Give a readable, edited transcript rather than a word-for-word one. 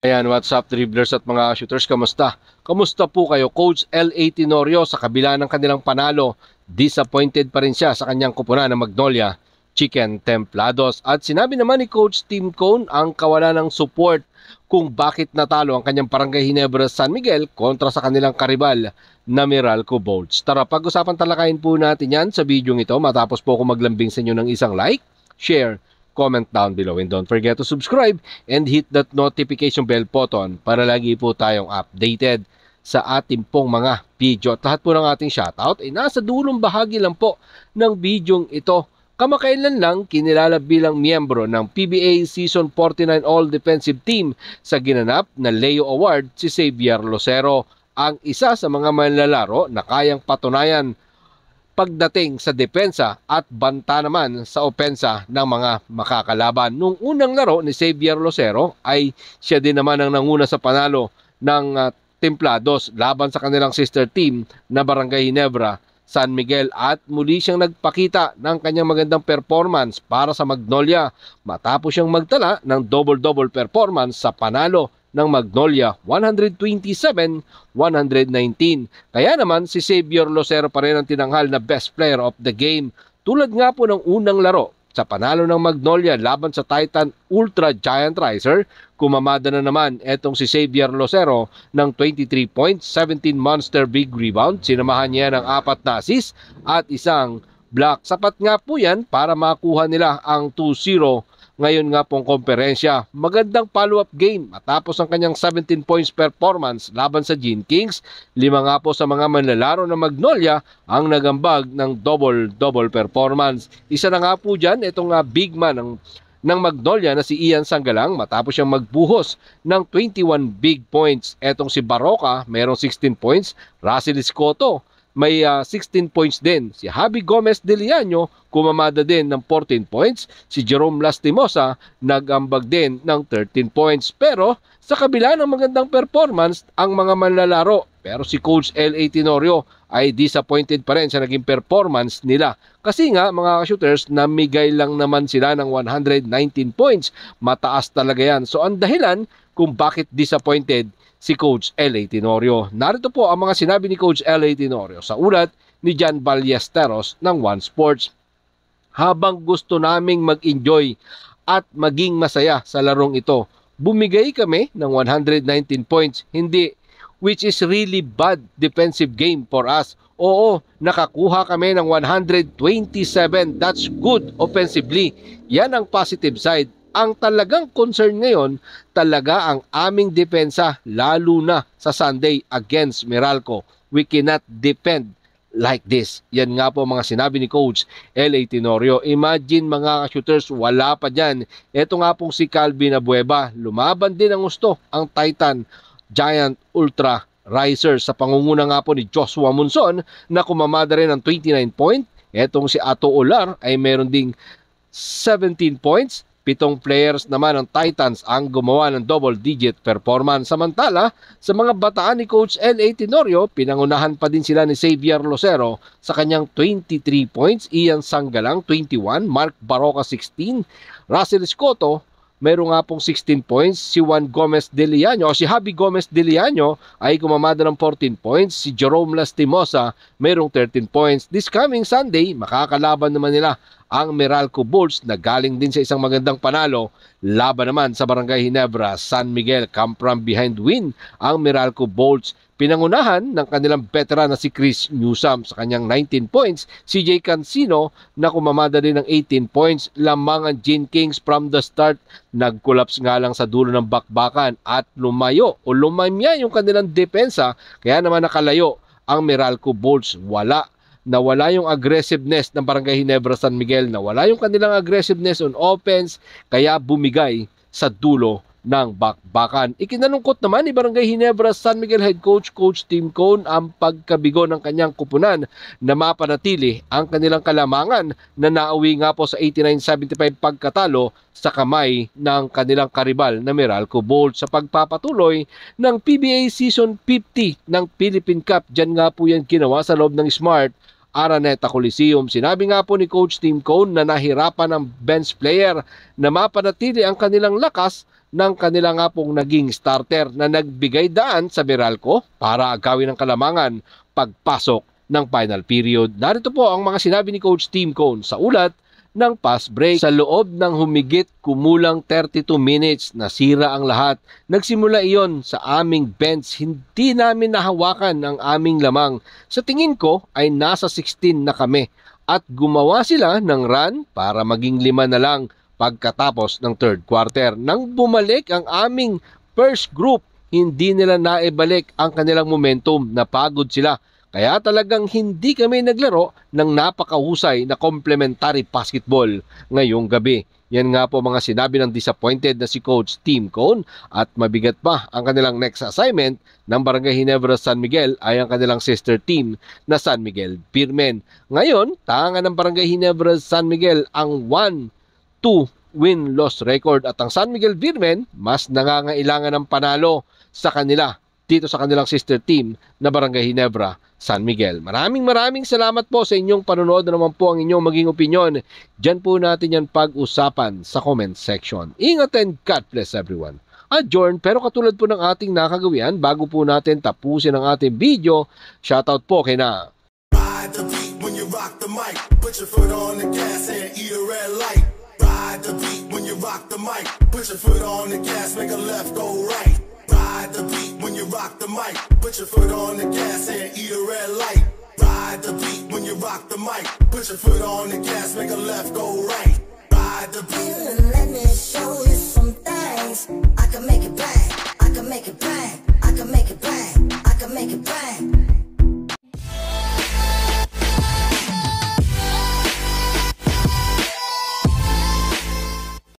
Ayan, what's up dribblers at mga shooters, kamusta? Kamusta po kayo? Coach L.A. Tenorio sa kabila ng kanilang panalo, disappointed pa rin siya sa kanyang kupunan ng Magnolia Chicken Templados. At sinabi naman ni Coach Tim Cone ang kawalan ng support kung bakit natalo ang kanyang Barangay Ginebra San Miguel kontra sa kanilang karibal na Meralco Bolts. Tara, pag-usapan talakayin po natin yan sa video ito matapos po ako maglambing sa inyo ng isang like, share, comment down below, and don't forget to subscribe and hit that notification bell button para lagi po tayong updated sa ating pong mga video. At lahat po ng ating shoutout ay nasa dulong bahagi lang po ng video ito. Kamakailan lang kinilala bilang miyembro ng PBA Season 49 All-Defensive Team sa ginanap na Leo Award si Xavier Lucero, ang isa sa mga manlalaro na kayang patunayan pagdating sa depensa at banta naman sa opensa ng mga makakalaban. Nung unang laro ni Xavier Lucero ay siya din naman ang nanguna sa panalo ng Templados laban sa kanilang sister team na Barangay Ginebra San Miguel, at muli siyang nagpakita ng kanyang magandang performance para sa Magnolia matapos siyang magtala ng double-double performance sa panalo ng Magnolia 127-119. Kaya naman si Xavier Lucero pa rin ang tinanghal na best player of the game. Tulad nga po ng unang laro sa panalo ng Magnolia laban sa Titan Ultra Giant Riser, kumamada na naman etong si Xavier Lucero ng 23 points, 17 monster big rebound, sinamahan niya ng 4 na assist at isang block. Sapat nga po yan para makuha nila ang 2-0 ngayon nga pong komperensya. Magandang follow-up game matapos ang kanyang 17 points performance laban sa Gene Kings. 5 nga po sa mga manlalaro ng Magnolia ang nagambag ng double-double performance. Isa na nga po dyan itong big man ng Magnolia na si Ian Sanggalang matapos siyang magbuhos ng 21 big points. Etong si Baroka mayroong 16 points, Russell Escoto may 16 points din. Si Javi Gomez de Liaño kumamada din ng 14 points. Si Jerome Lastimosa nagambag din ng 13 points. Pero sa kabila ng magandang performance ang mga manlalaro, pero si Coach L.A. Tenorio ay disappointed pa rin sa naging performance nila. Kasi nga mga shooters, namigay lang naman sila ng 119 points. Mataas talaga yan. So ang dahilan kung bakit disappointed si Coach L.A. Tenorio. Narito po ang mga sinabi ni Coach L.A. Tenorio sa ulat ni John Ballesteros ng One Sports. Habang gusto naming mag-enjoy at maging masaya sa larong ito, bumigay kami ng 119 points, which is really bad defensive game for us. Oo, nakakuha kami ng 127. That's good offensively. Yan ang positive side. Ang talagang concern ngayon, talaga ang aming depensa, lalo na sa Sunday against Meralco. We cannot defend like this. Yan nga po mga sinabi ni Coach L.A. Tenorio. Imagine mga shooters, wala pa dyan. Ito nga pong si Calvin Abueva. Lumaban din ang gusto ang Titan Giant Ultra Riser sa pangunguna nga po ni Joshua Monson na kumamada rin ng 29 point. Etong si Ato Olar ay meron ding 17 points. 7 players naman ng Titans ang gumawa ng double-digit performance. Samantala, sa mga bataan ni Coach L.A. Tenorio, pinangunahan pa din sila ni Xavier Lucero sa kanyang 23 points, Ian Sanggalang 21, Mark Baroka 16, Russell Escoto mayroong nga pong 16 points, si Juan Gomez de Liaño o si Javi Gomez de Liaño ay kumamada ng 14 points, si Jerome Lastimosa mayroong 13 points. This coming Sunday, makakalaban naman nila ang Meralco Bolts na galing din sa isang magandang panalo laban naman sa Barangay Ginebra San Miguel. Come from behind win ang Meralco Bolts. Pinangunahan ng kanilang veteran na si Chris Newsome sa kanyang 19 points, si Jay Cancino na kumamada din ng 18 points. Lamang ang Gene Kings from the start, nag-collapse nga lang sa dulo ng bakbakan at lumamya yung kanilang depensa, kaya naman nakalayo ang Meralco Bolts. Nawala yung aggressiveness ng Barangay Ginebra San Miguel, nawala yung kanilang aggressiveness on offense, kaya bumigay sa dulo ng bakbakan. Ikinalungkot naman ni Barangay Ginebra San Miguel head coach Coach Tim Cone ang pagkabigo ng kanyang kupunan na mapanatili ang kanilang kalamangan na nauwi nga po sa 89-75 pagkatalo sa kamay ng kanilang karibal na Meralco Bolts sa pagpapatuloy ng PBA Season 50 ng Philippine Cup. Diyan nga po yan ginawa sa loob ng Smart Araneta Coliseum. Sinabi nga po ni Coach Tim Cone na nahirapan ang bench player na mapanatili ang kanilang lakas ng kanila nga pong naging starter na nagbigay daan sa Meralco para agawin ang kalamangan pagpasok ng final period. Narito po ang mga sinabi ni Coach Tim Cone sa ulat ng pass break. Sa loob ng humigit kumulang 32 minutes, nasira ang lahat. Nagsimula iyon sa aming bench. Hindi namin nahawakan ang aming lamang. Sa tingin ko ay nasa 16 na kami at gumawa sila ng run para maging 5 na lang pagkatapos ng third quarter. Nang bumalik ang aming first group, hindi nila naibalik ang kanilang momentum. Napagod sila. Kaya talagang hindi kami naglaro ng napakahusay na complementary basketball ngayong gabi. Yan nga po mga sinabi ng disappointed na si Coach Tim Cone, at mabigat pa ang kanilang next assignment ng Barangay Ginebra San Miguel ay ang kanilang sister team na San Miguel Beermen. Ngayon, tanga ng Barangay Ginebra San Miguel ang 1-2 win-loss record at ang San Miguel Beermen mas nangangailangan ng panalo sa kanila dito sa kanilang sister team na Barangay Ginebra San Miguel. Maraming salamat po sa inyong panonood, na naman po ang inyong maging opinion. Diyan po natin yan pag-usapan sa comment section. Ingat and God bless everyone. Adjourn, pero katulad po ng ating nakagawian, bago po natin tapusin ang ating video, shoutout po kay na Ride the beat when you rock the mic. Put your foot on the gas and eat a red light. Ride the beat when you rock the mic. Put your foot on the gas, make a left, go right. Ride the beat when you rock the mic. Put your foot on the gas and eat a red light. Ride the beat when you rock the mic. Put your foot on the gas, make a left, go right. Ride the beat. Let me show you.